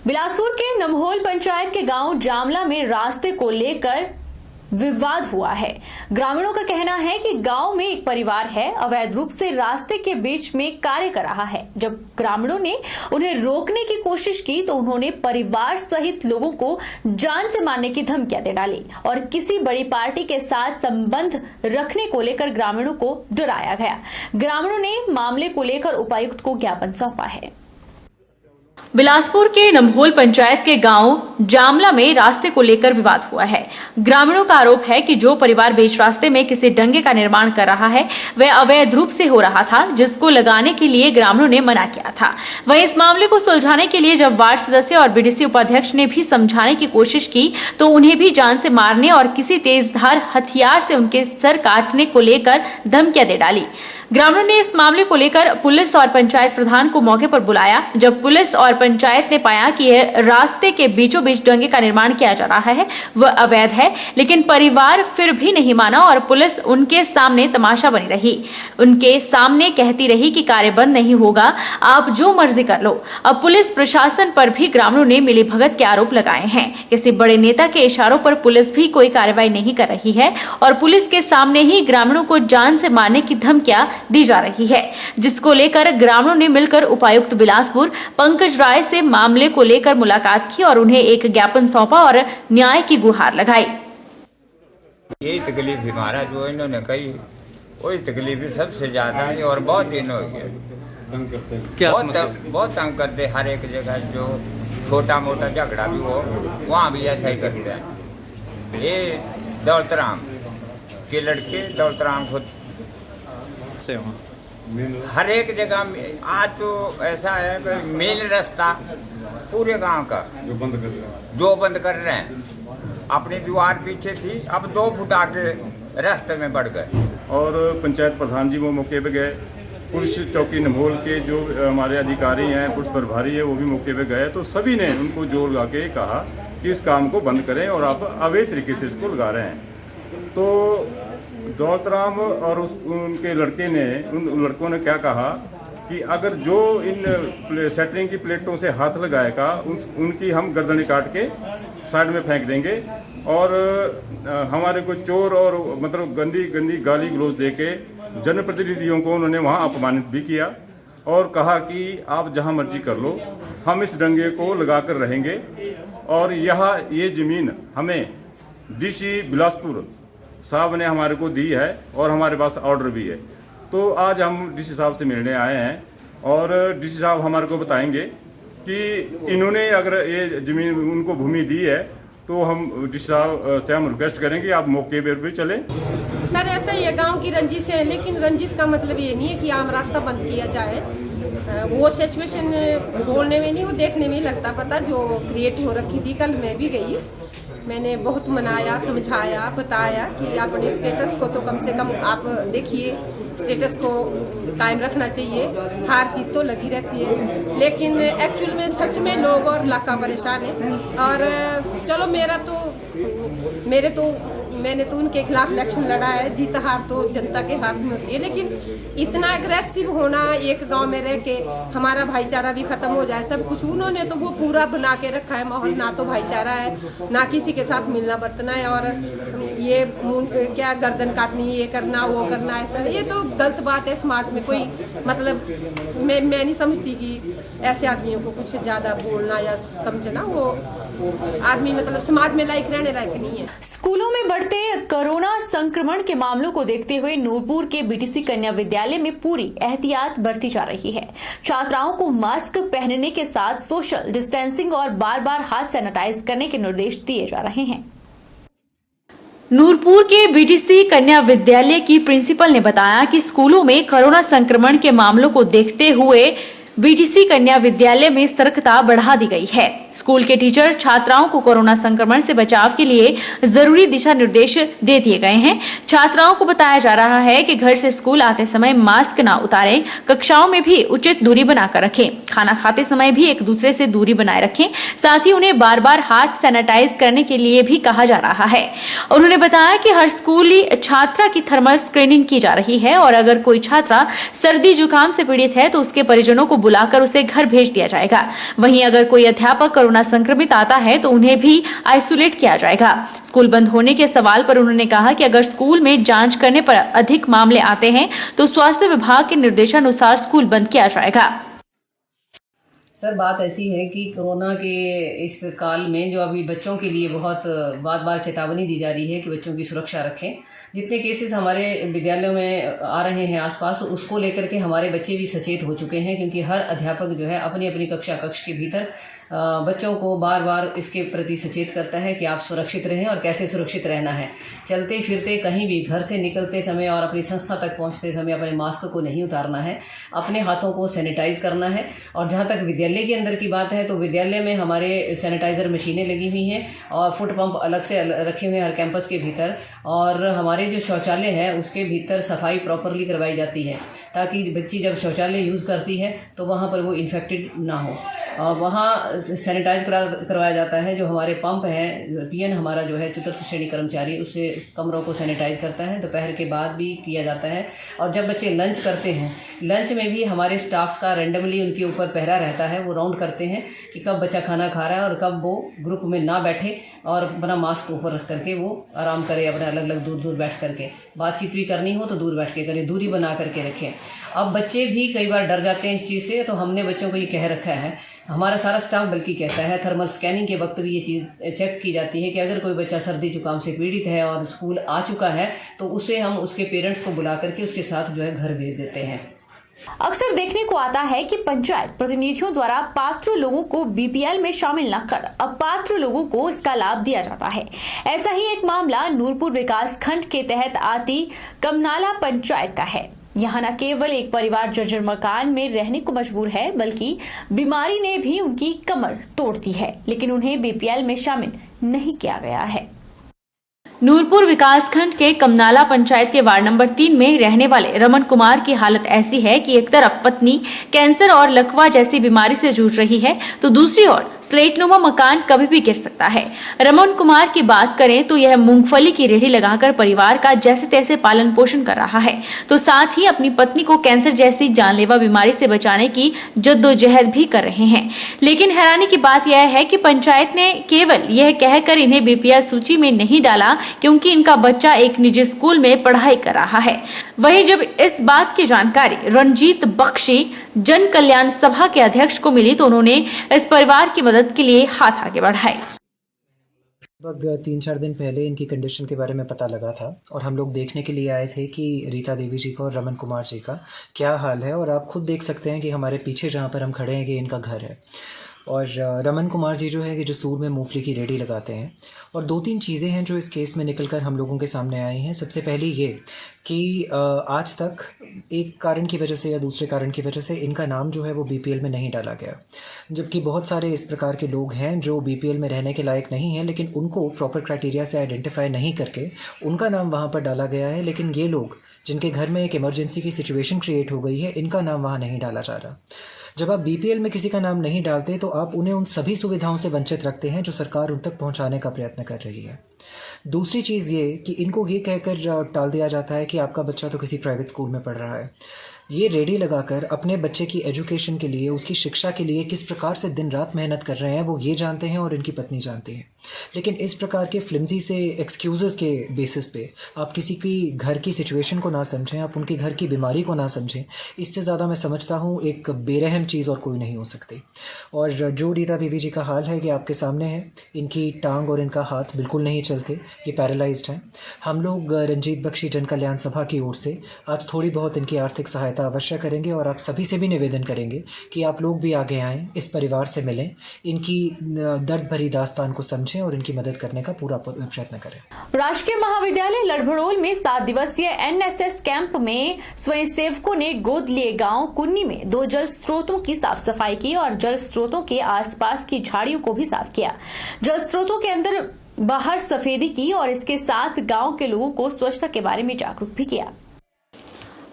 बिलासपुर के नमहोल पंचायत के गांव जामला में रास्ते को लेकर विवाद हुआ है। ग्रामीणों का कहना है कि गांव में एक परिवार है, अवैध रूप से रास्ते के बीच में कार्य कर रहा है। जब ग्रामीणों ने उन्हें रोकने की कोशिश की तो उन्होंने परिवार सहित लोगों को जान से मारने की धमकियां दे डाली और किसी बड़ी पार्टी के साथ संबंध रखने को लेकर ग्रामीणों को डराया गया। ग्रामीणों ने मामले को लेकर उपायुक्त को ज्ञापन सौंपा है। बिलासपुर के नमहोल पंचायत के गांव जामला में रास्ते को लेकर विवाद हुआ है। ग्रामीणों का आरोप है कि जो परिवार बीच रास्ते में किसी डंगे का निर्माण कर रहा है वह अवैध रूप से हो रहा था, जिसको लगाने के लिए ग्रामीणों ने मना किया था। वहीं इस मामले को सुलझाने के लिए जब वार्ड सदस्य और बीडीसी उपाध्यक्ष ने भी समझाने की कोशिश की तो उन्हें भी जान से मारने और किसी तेजधार हथियार से उनके सर काटने को लेकर धमकियां दे डाली। ग्रामीणों ने इस मामले को लेकर पुलिस और पंचायत प्रधान को मौके पर बुलाया। जब पुलिस और पंचायत ने पाया कि यह रास्ते के बीचों बीच डंगे का निर्माण किया जा रहा है, वह अवैध है, लेकिन परिवार फिर भी नहीं माना और पुलिस उनके सामने तमाशा बनी रही। उनके सामने कहती रही कि कार्य बंद नहीं होगा, आप जो मर्जी कर लो। अब पुलिस प्रशासन पर भी ग्रामीणों ने मिलीभगत के आरोप लगाए हैं। किसी बड़े नेता के इशारों पर पुलिस भी कोई कार्रवाई नहीं कर रही है और पुलिस के सामने ही ग्रामीणों को जान से मारने की धमकियां दी जा रही है, जिसको लेकर ग्रामीणों ने मिलकर उपायुक्त बिलासपुर पंकज राय से मामले को लेकर मुलाकात की और उन्हें एक ज्ञापन सौंपा और न्याय की गुहार लगाई। यही तकलीफ हमारा जो इन्होंने कही वही तकलीफ सबसे ज्यादा है और बहुत दिन हो गया, बहुत तंग करते। हर एक जगह जो छोटा मोटा झगड़ा भी हो वहाँ भी ऐसा ही करते हैं। ये दौलतराम के लड़के दौलतराम को हर एक जगह आज तो ऐसा है कि मेन रास्ता पूरे गांव का जो बंद कर रहे हैं। अपनी दीवार पीछे थी, अब 2 फुट आके रास्ते में बढ़ गए। और पंचायत प्रधान जी वो मौके पे गए, पुलिस चौकी नमहोल के जो हमारे अधिकारी हैं, पुलिस प्रभारी है, वो भी मौके पे गए। तो सभी ने उनको जोर लगा के कहा कि इस काम को बंद करें और आप अवैध तरीके से इसको लगा रहे हैं। तो दौलतराम और उनके लड़के ने उन लड़कों ने क्या कहा कि अगर जो इन सेटरिंग की प्लेटों से हाथ लगाएगा उनकी हम गर्दनें काट के साइड में फेंक देंगे और हमारे को चोर और मतलब गंदी गाली गलौज दे के जनप्रतिनिधियों को उन्होंने वहाँ अपमानित भी किया और कहा कि आप जहाँ मर्जी कर लो, हम इस डंगे को लगा कर रहेंगे और यहाँ ये ज़मीन हमें डीसी बिलासपुर साहब ने हमारे को दी है और हमारे पास ऑर्डर भी है। तो आज हम डीसी साहब से मिलने आए हैं और डीसी साहब हमारे को बताएंगे कि इन्होंने अगर ये जमीन उनको भूमि दी है तो हम डीसी साहब से हम रिक्वेस्ट करेंगे आप मौके पर भी चलें। सर ऐसा ये गांव की रंजिश है, लेकिन रंजिश का मतलब ये नहीं है कि आम रास्ता बंद किया जाए। वो सिचुएशन बोलने में नहीं, वो देखने में ही लगता पता जो क्रिएट हो रखी थी। कल मैं भी गई, मैंने बहुत मनाया, समझाया, बताया कि अपने स्टेटस को तो कम से कम आप देखिए, स्टेटस को कायम रखना चाहिए। हार जीत तो लगी रहती है, लेकिन एक्चुअल में सच में लोग और इलाका परेशान है। और चलो मैंने तो उनके खिलाफ इलेक्शन लड़ा है, जीत हार तो जनता के हाथ में होती है, लेकिन इतना अग्रेसिव होना, एक गांव में रह के हमारा भाईचारा भी खत्म हो जाए सब कुछ, उन्होंने तो वो पूरा बना के रखा है माहौल। ना तो भाईचारा है, ना किसी के साथ मिलना बरतना है और ये क्या गर्दन काटनी, ये करना वो करना, ऐसा ये तो गलत बात है। समाज में कोई मतलब मैं नहीं समझती कि ऐसे आदमियों को कुछ ज्यादा बोलना या समझना, वो आदमी मतलब समाज में लायक रहने लायक नहीं है। स्कूलों में बढ़ते कोरोना संक्रमण के मामलों को देखते हुए नूरपुर के बीटीसी कन्या विद्यालय में पूरी एहतियात बरती जा रही है। छात्राओं को मास्क पहनने के साथ सोशल डिस्टेंसिंग और बार-बार हाथ सैनिटाइज करने के निर्देश दिए जा रहे हैं। नूरपुर के बीटीसी कन्या विद्यालय की प्रिंसिपल ने बताया कि स्कूलों में कोरोना संक्रमण के मामलों को देखते हुए बीटीसी कन्या विद्यालय में सतर्कता बढ़ा दी गई है। स्कूल के टीचर छात्राओं को कोरोना संक्रमण से बचाव के लिए जरूरी दिशा निर्देश दे दिए गए हैं। छात्राओं को बताया जा रहा है कि घर से स्कूल आते समय मास्क ना उतारें, कक्षाओं में भी उचित दूरी बनाकर रखें, खाना खाते समय भी एक दूसरे से दूरी बनाए रखें, साथ ही उन्हें बार बार हाथ सैनिटाइज करने के लिए भी कहा जा रहा है। उन्होंने बताया कि हर स्कूली छात्रा की थर्मल स्क्रीनिंग की जा रही है और अगर कोई छात्रा सर्दी जुकाम से पीड़ित है तो उसके परिजनों को बुलाकर उसे घर भेज दिया जाएगा। वहीं अगर कोई अध्यापक कोरोना संक्रमित आता है तो उन्हें भी आइसोलेट किया जाएगा। स्कूल बंद होने के सवाल पर उन्होंने कहा कि अगर स्कूल में जांच करने पर अधिक मामले आते हैं तो स्वास्थ्य विभाग के निर्देशानुसार स्कूल बंद किया जाएगा। सर, बात ऐसी है कि कोरोना के इस काल में जो अभी बच्चों के लिए बहुत बार चेतावनी दी जा रही है कि बच्चों की सुरक्षा रखें। जितने केसेस हमारे विद्यालयों में आ रहे हैं आसपास, उसको लेकर के हमारे बच्चे भी सचेत हो चुके हैं, क्योंकि हर अध्यापक जो है अपनी अपनी कक्ष के भीतर बच्चों को बार बार इसके प्रति सचेत करता है कि आप सुरक्षित रहें और कैसे सुरक्षित रहना है। चलते फिरते कहीं भी घर से निकलते समय और अपनी संस्था तक पहुंचते समय अपने मास्क को नहीं उतारना है, अपने हाथों को सैनिटाइज करना है। और जहां तक विद्यालय के अंदर की बात है तो विद्यालय में हमारे सैनिटाइजर मशीनें लगी हुई हैं और फुट पंप अलग से रखे हुए हैं हर कैंपस के भीतर, और हमारे जो शौचालय है उसके भीतर सफाई प्रॉपरली करवाई जाती है ताकि बच्ची जब शौचालय यूज़ करती है तो वहाँ पर वो इन्फेक्टेड ना हो। वहाँ सैनिटाइज करवाया जाता है। जो हमारे पंप हैं, पीएन हमारा जो है चतुर्थ श्रेणी कर्मचारी, उससे कमरों को सैनिटाइज करता है। दोपहर के बाद भी किया जाता है। और जब बच्चे लंच करते हैं, लंच में भी हमारे स्टाफ का रैंडमली उनके ऊपर पहरा रहता है। वो राउंड करते हैं कि कब बच्चा खाना खा रहा है और कब वो ग्रुप में ना बैठे और अपना मास्क ऊपर रख करके वो आराम करे, अपना अलग अलग दूर दूर बैठ करके। बातचीत भी करनी हो तो दूर बैठ के करें, दूरी बना करके रखें। अब बच्चे भी कई बार डर जाते हैं इस चीज़ से, तो हमने बच्चों को ये कह रखा है, हमारा सारा स्टाफ बल्कि कहता है, थर्मल स्कैनिंग के वक्त भी ये चीज़ चेक की जाती है कि अगर कोई बच्चा सर्दी जुकाम से पीड़ित है और स्कूल आ चुका है तो उसे हम उसके पेरेंट्स को बुला करके उसके साथ जो है घर भेज देते हैं। अक्सर देखने को आता है कि पंचायत प्रतिनिधियों द्वारा पात्र लोगों को बीपीएल में शामिल न कर अपात्र लोगों को इसका लाभ दिया जाता है। ऐसा ही एक मामला नूरपुर विकास खंड के तहत आती कमनाला पंचायत का है। यहाँ न केवल एक परिवार जर्जर मकान में रहने को मजबूर है, बल्कि बीमारी ने भी उनकी कमर तोड़ दी है, लेकिन उन्हें बीपीएल में शामिल नहीं किया गया है। नूरपुर विकासखंड के कमनाला पंचायत के वार्ड नंबर 3 में रहने वाले रमन कुमार की हालत ऐसी है कि एक तरफ पत्नी कैंसर और लकवा जैसी बीमारी से जूझ रही है तो दूसरी ओर स्लेटनुमा मकान कभी भी गिर सकता है। रमन कुमार की बात करें तो यह मूंगफली की रेहड़ी लगाकर परिवार का जैसे तैसे पालन पोषण कर रहा है, तो साथ ही अपनी पत्नी को कैंसर जैसी जानलेवा बीमारी से बचाने की जद्दोजहद भी कर रहे हैं। लेकिन हैरानी की बात यह है कि पंचायत ने केवल यह कहकर इन्हें बीपीएल सूची में नहीं डाला क्योंकि इनका बच्चा एक निजी स्कूल में पढ़ाई कर रहा है। वहीं जब इस बात की जानकारी रणजीत बख्शी जन कल्याण सभा के अध्यक्ष को मिली तो उन्होंने इस परिवार की मदद के लिए हाथ आगे बढ़ाए। लगभग 3-4 दिन पहले इनकी कंडीशन के बारे में पता लगा था और हम लोग देखने के लिए आए थे कि रीता देवी जी का और रमन कुमार जी का क्या हाल है। और आप खुद देख सकते हैं कि हमारे पीछे जहाँ पर हम खड़े हैं कि इनका घर है। और रमन कुमार जी जो है कि जसूर में मूंगफली की रेहड़ी लगाते हैं। और 2-3 चीज़ें हैं जो इस केस में निकलकर हम लोगों के सामने आई हैं। सबसे पहली ये कि आज तक एक कारण की वजह से या दूसरे कारण की वजह से इनका नाम जो है वो बीपीएल में नहीं डाला गया, जबकि बहुत सारे इस प्रकार के लोग हैं जो बीपीएल में रहने के लायक नहीं हैं, लेकिन उनको प्रॉपर क्राइटेरिया से आइडेंटिफाई नहीं करके उनका नाम वहाँ पर डाला गया है। लेकिन ये लोग जिनके घर में एक इमरजेंसी की सिचुएशन क्रिएट हो गई है, इनका नाम वहाँ नहीं डाला जा रहा। जब आप बीपीएल में किसी का नाम नहीं डालते तो आप उन्हें उन सभी सुविधाओं से वंचित रखते हैं जो सरकार उन तक पहुंचाने का प्रयत्न कर रही है। दूसरी चीज़ ये कि इनको ये कहकर टाल दिया जाता है कि आपका बच्चा तो किसी प्राइवेट स्कूल में पढ़ रहा है। ये रेडी लगाकर अपने बच्चे की एजुकेशन के लिए, उसकी शिक्षा के लिए किस प्रकार से दिन रात मेहनत कर रहे हैं वो ये जानते हैं और इनकी पत्नी जानती है। लेकिन इस प्रकार के फ्लिमजी से एक्सक्यूज़ेस के बेसिस पे आप किसी की घर की सिचुएशन को ना समझें, आप उनके घर की बीमारी को ना समझें, इससे ज़्यादा मैं समझता हूँ एक बेरहम चीज़ और कोई नहीं हो सकती। और जो रीता देवी जी का हाल है कि आपके सामने है, इनकी टांग और इनका हाथ बिल्कुल नहीं चलते, ये पैरालाइज्ड हैं। हम लोग रंजीत बख्शी जन कल्याण सभा की ओर से आज थोड़ी बहुत इनकी आर्थिक सहायता अवश्य करेंगे और आप सभी से भी निवेदन करेंगे कि आप लोग भी आगे आएँ, इस परिवार से मिलें, इनकी दर्द भरी दास्तान को समझें और इनकी मदद करने का पूरा प्रयत्न करें। राजकीय महाविद्यालय लड़भड़ोल में 7 दिवसीय एनएसएस कैंप में स्वयंसेवकों ने गोद लिए गांव कुन्नी में 2 जल स्रोतों की साफ सफाई की और जल स्रोतों के आसपास की झाड़ियों को भी साफ किया। जल स्रोतों के अंदर बाहर सफेदी की और इसके साथ गांव के लोगों को स्वच्छता के बारे में जागरूक भी किया।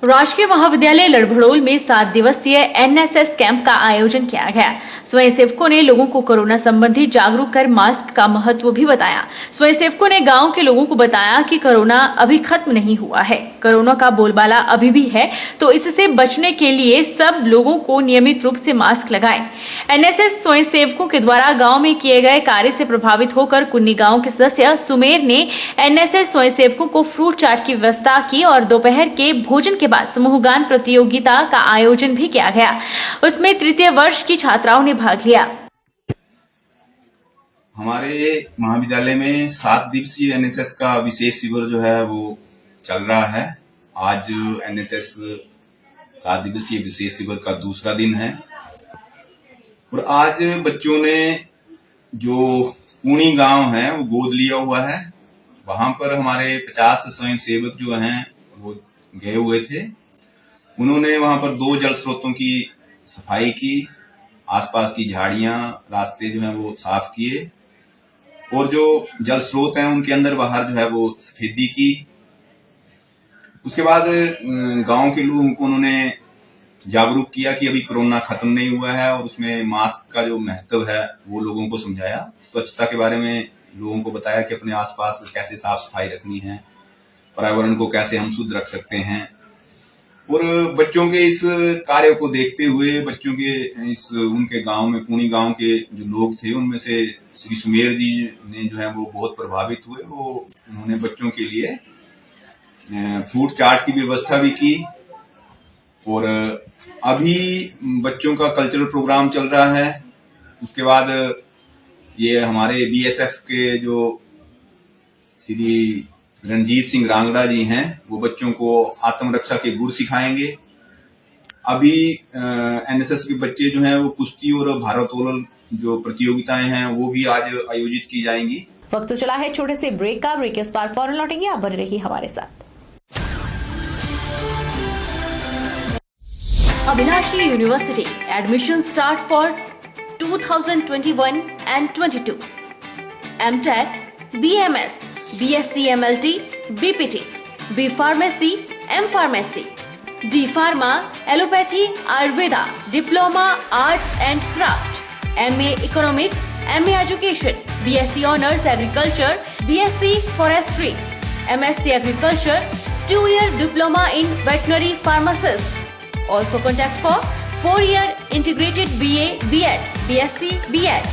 राजकीय महाविद्यालय लड़भड़ोल में 7 दिवसीय एनएसएस कैंप का आयोजन किया गया। स्वयंसेवकों ने लोगों को कोरोना संबंधी जागरूक कर मास्क का महत्व भी बताया। स्वयंसेवकों ने गांव के लोगों को बताया कि कोरोना अभी खत्म नहीं हुआ है, कोरोना का बोलबाला अभी भी है, तो इससे बचने के लिए सब लोगों को नियमित रूप से मास्क लगाएं। एनएसएस स्वयंसेवकों के द्वारा गाँव में किए गए कार्य से प्रभावित होकर कुन्नी गाँव के सदस्य सुमेर ने एनएसएस स्वयंसेवकों को फ्रूट चाट की व्यवस्था की और दोपहर के भोजन के बाद समूह गान प्रतियोगिता का आयोजन भी किया गया। उसमें तृतीय वर्ष की छात्राओं ने भाग लिया। हमारे महाविद्यालय में 7 दिवसीय एनएसएस का विशेष शिविर जो है वो चल रहा है। आज एनएसएस 7 दिवसीय विशेष शिविर का दूसरा दिन है और आज बच्चों ने जो पुणी गांव है वो गोद लिया हुआ है। वहां पर हमारे 50 स्वयंसेवक जो हैं वो गए हुए थे। उन्होंने वहां पर 2 जल स्रोतों की सफाई की, आसपास की झाड़ियां, रास्ते जो हैं वो साफ किए और जो जल स्रोत हैं उनके अंदर बाहर जो है वो सफेदी की। उसके बाद गांव के लोगों को उन्होंने जागरूक किया कि अभी कोरोना खत्म नहीं हुआ है और उसमें मास्क का जो महत्व है वो लोगों को समझाया। स्वच्छता के बारे में लोगों को बताया कि अपने आसपास कैसे साफ सफाई रखनी है, पर्यावरण को कैसे हम शुद्ध रख सकते हैं। और बच्चों के इस कार्य को देखते हुए बच्चों के उनके गांव में पुणी गांव के जो लोग थे उनमें से श्री सुमेर जी ने जो है वो बहुत प्रभावित हुए। वो उन्होंने बच्चों के लिए फ्रूट चाट की व्यवस्था भी की और अभी बच्चों का कल्चरल प्रोग्राम चल रहा है। उसके बाद ये हमारे बीएसएफ के जो श्री रणजीत सिंह रांगड़ा जी हैं वो बच्चों को आत्मरक्षा के गुर सिखाएंगे। अभी एनएसएस के बच्चे जो हैं वो कुश्ती और भारोत्तोलन जो प्रतियोगिताएं हैं वो भी आज आयोजित की जाएंगी। वक्त तो चला है छोटे से ब्रेक का। ब्रेक के उस पार फौरन लौटेंगे, आप बने रहिए हमारे साथ। Abhilashi university admission start for 2021 and 22. MTech, BMS, BSc MLT, BPT, B Pharmacy, M Pharmacy, D Pharma, Allopathy, Ayurveda, Diploma, Arts and Craft, MA Economics, MA Education, BSc Honours Agriculture, BSc Forestry, MSc Agriculture, 2-year Diploma in Veterinary Pharmacist. Also contact for 4-year Integrated BA, BEd, BSc, BEd,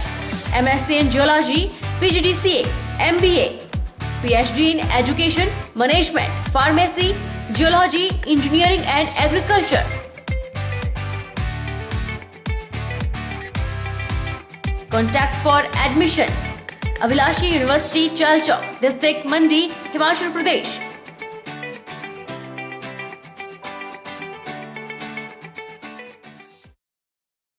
MSc in Geology, PGDCA, MBA, PhD in Education, Management, Pharmacy, Geology, Engineering and Agriculture. Contact for admission. Abhilashi University, Chalchok, District Mandi, Himachal Pradesh.